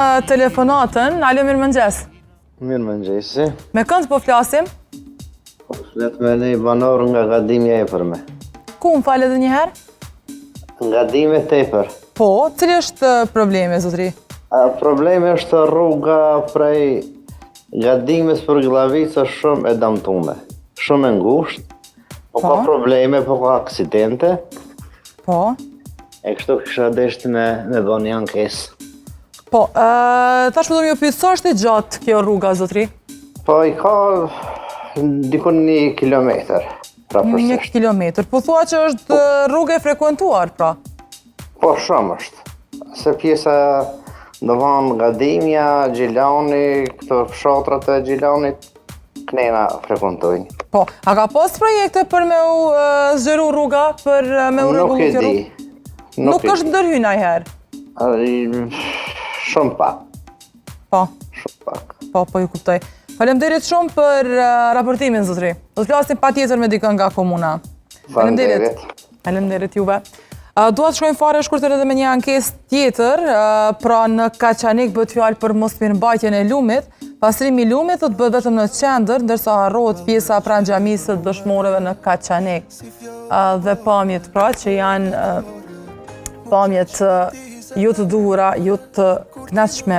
Telefonatën, alo mirëmëngjes. Mirëmëngjesi. Me kënd po flasim? Po flet me një banor nga Gadimja e Epërme. Ku më falë edhe njëherë? Nga Dime Tepër. Po, cili është problemi, zotri? Problemi është rruga prej Gadimës për Glavica shumë e damtume. Shumë e ngushtë. Po ka probleme, po ka aksidente. Po. E kështu kisha deshtë me bënë një ankesë. Po, tash më do më pyet, sa është e gjatë kjo rruga, zotri? Po i ka dikun 1 kilometër. 1 kilometër. Po thua që është rrugë e frekuentuar, pra? Po shumë është. Se pjesa do vanë Gadimja, Gjilani, këto fshatrat e Gjilanit, kënena frekuentojnë. Po, a ka pas projekte për me u zgjeru rruga, për me u rregullu kjo rrugë? Nuk është ndërhy ndonjëherë? Shumë pak. Po. Shumë pak. Po ju kuptoj. Faleminderit shumë për raportimin, zotri. Do të flasim patjetër me dikën nga komuna. Faleminderit. Faleminderit juve. Dua të shkojmë fare shkurtër edhe me një ankesë tjetër, pra në Kaçanik bëhet fjalë për mosmirëmbajtjen e lumit. Pastrimi i lumit do të bëhet vetëm në qendër, ndërsa harrohet pjesa pranë xhamisë së dëshmorëve në Kaçanik. Dhe pamjet pra që janë pamjet ju të duhura, ju të kënaqshme